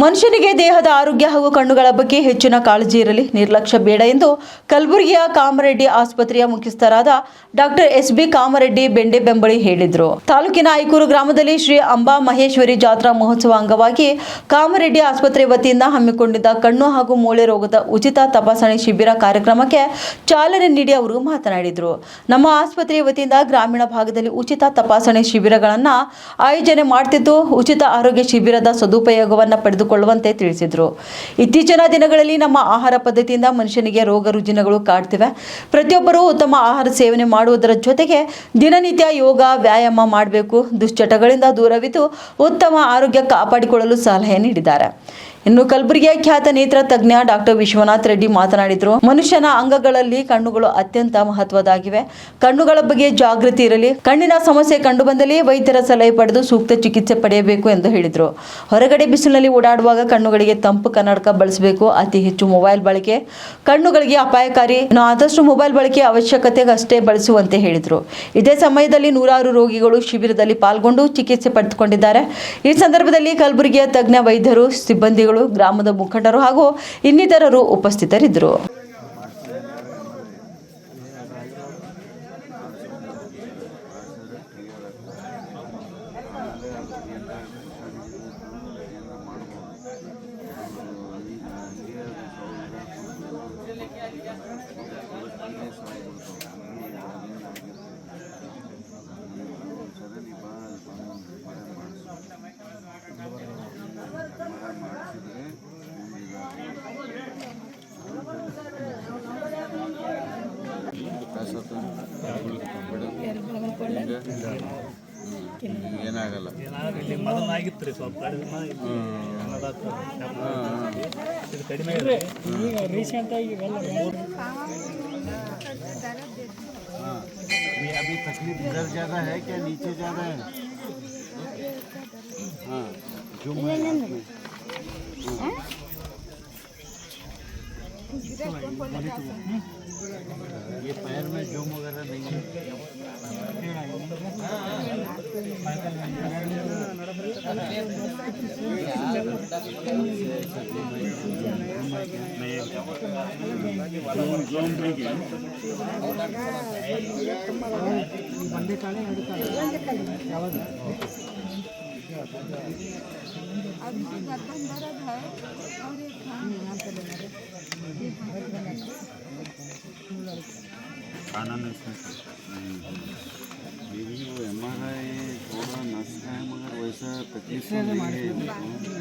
ಮನುಷ್ಯನಿಗೆ ದೇಹದ ಆರೋಗ್ಯ ಹಾಗೂ ಕಣ್ಣುಗಳ ಬಗ್ಗೆ ಹೆಚ್ಚಿನ ಕಾಳಜಿ ಇರಲಿ, ನಿರ್ಲಕ್ಷ್ಯ ಬೇಡ ಎಂದು ಕಲಬುರಗಿಯ ಕಾಮರೆಡ್ಡಿ ಆಸ್ಪತ್ರೆಯ ಮುಖ್ಯಸ್ಥರಾದ ಡಾಕ್ಟರ್ ಎಸ್.ಬಿ. ಕಾಮರೆಡ್ಡಿ ಬೆಂಬಳಿ ಹೇಳಿದರು. ತಾಲೂಕಿನ ಐಕೂರು ಗ್ರಾಮದಲ್ಲಿ ಶ್ರೀ ಅಂಬಾ ಮಹೇಶ್ವರಿ ಜಾತ್ರಾ ಮಹೋತ್ಸವ ಅಂಗವಾಗಿ ಕಾಮರೆಡ್ಡಿ ಆಸ್ಪತ್ರೆ ವತಿಯಿಂದ ಹಮ್ಮಿಕೊಂಡಿದ್ದ ಕಣ್ಣು ಹಾಗೂ ಮೂಳೆ ರೋಗದ ಉಚಿತ ತಪಾಸಣೆ ಶಿಬಿರ ಕಾರ್ಯಕ್ರಮಕ್ಕೆ ಚಾಲನೆ ನೀಡಿ ಅವರು ಮಾತನಾಡಿದರು. ನಮ್ಮ ಆಸ್ಪತ್ರೆಯ ವತಿಯಿಂದ ಗ್ರಾಮೀಣ ಭಾಗದಲ್ಲಿ ಉಚಿತ ತಪಾಸಣೆ ಶಿಬಿರಗಳನ್ನು ಆಯೋಜನೆ ಮಾಡುತ್ತಿದ್ದು, ಉಚಿತ ಆರೋಗ್ಯ ಶಿಬಿರದ ಸದುಪಯೋಗವನ್ನು ಪಡೆದುಕೊಳ್ಳುವಂತೆ ತಿಳಿಸಿದರು. ಇತ್ತೀಚಿನ ದಿನಗಳಲ್ಲಿ ನಮ್ಮ ಆಹಾರ ಪದ್ಧತಿಯಿಂದ ಮನುಷ್ಯನಿಗೆ ರೋಗ ರುಜಿನಗಳು ಕಾಡ್ತಿವೆ. ಪ್ರತಿಯೊಬ್ಬರೂ ಉತ್ತಮ ಆಹಾರ ಸೇವನೆ ಮಾಡುವುದರ ಜೊತೆಗೆ ದಿನನಿತ್ಯ ಯೋಗ, ವ್ಯಾಯಾಮ ಮಾಡಬೇಕು. ದುಶ್ಚಟಗಳಿಂದ ದೂರವಿದ್ದು ಉತ್ತಮ ಆರೋಗ್ಯ ಕಾಪಾಡಿಕೊಳ್ಳಲು ಸಲಹೆ ನೀಡಿದ್ದಾರೆ. ಇನ್ನು ಕಲಬುರಗಿಯ ಖ್ಯಾತ ನೇತ್ರ ತಜ್ಞ ಡಾಕ್ಟರ್ ವಿಶ್ವನಾಥ್ ರೆಡ್ಡಿ ಮಾತನಾಡಿದರು. ಮನುಷ್ಯನ ಅಂಗಗಳಲ್ಲಿ ಕಣ್ಣುಗಳು ಅತ್ಯಂತ ಮಹತ್ವದಾಗಿವೆ. ಕಣ್ಣುಗಳ ಬಗ್ಗೆ ಜಾಗೃತಿ ಇರಲಿ. ಕಣ್ಣಿನ ಸಮಸ್ಯೆ ಕಂಡು ಬಂದಲ್ಲಿ ವೈದ್ಯರ ಸಲಹೆ ಪಡೆದು ಸೂಕ್ತ ಚಿಕಿತ್ಸೆ ಪಡೆಯಬೇಕು ಎಂದು ಹೇಳಿದರು. ಹೊರಗಡೆ ಬಿಸಿಲಿನಲ್ಲಿ ಓಡಾಡುವಾಗ ಕಣ್ಣುಗಳಿಗೆ ತಂಪು ಕನ್ನಡಕ ಬಳಸಬೇಕು. ಅತಿ ಹೆಚ್ಚು ಮೊಬೈಲ್ ಬಳಕೆ ಕಣ್ಣುಗಳಿಗೆ ಅಪಾಯಕಾರಿ. ಆದಷ್ಟು ಮೊಬೈಲ್ ಬಳಕೆ ಅವಶ್ಯಕತೆಗೆ ಅಷ್ಟೇ ಬಳಸುವಂತೆ ಹೇಳಿದರು. ಇದೇ ಸಮಯದಲ್ಲಿ ನೂರಾರು ರೋಗಿಗಳು ಶಿಬಿರದಲ್ಲಿ ಪಾಲ್ಗೊಂಡು ಚಿಕಿತ್ಸೆ ಪಡೆದುಕೊಂಡಿದ್ದಾರೆ. ಈ ಸಂದರ್ಭದಲ್ಲಿ ಕಲಬುರಗಿಯ ತಜ್ಞ ವೈದ್ಯರು, ಸಿಬ್ಬಂದಿಗಳು, ಗ್ರಾಮದ ಮುಖಂಡರು ಹಾಗೂ ಇನ್ನಿತರರು ಉಪಸ್ಥಿತರಿದ್ದರು. ಏನಾಗಲ್ಲ ಆಗಿತ್ತು ಸ್ವಲ್ಪ ಕಡಿಮೆ ರೀಸೆಂಟ್ ಆಗಿ अभी तकलीफ इधर ज़्यादा है क्या नीचे ज़्यादा है? हाँ जो ये पैर में जुम वगैरह नहीं है. ಬಂಡೆ ಕಾಳೆ ಯಾವಾಗ खाना नहीं वो MRI थोड़ा नस है मगर वैसा तकलीफ नहीं है.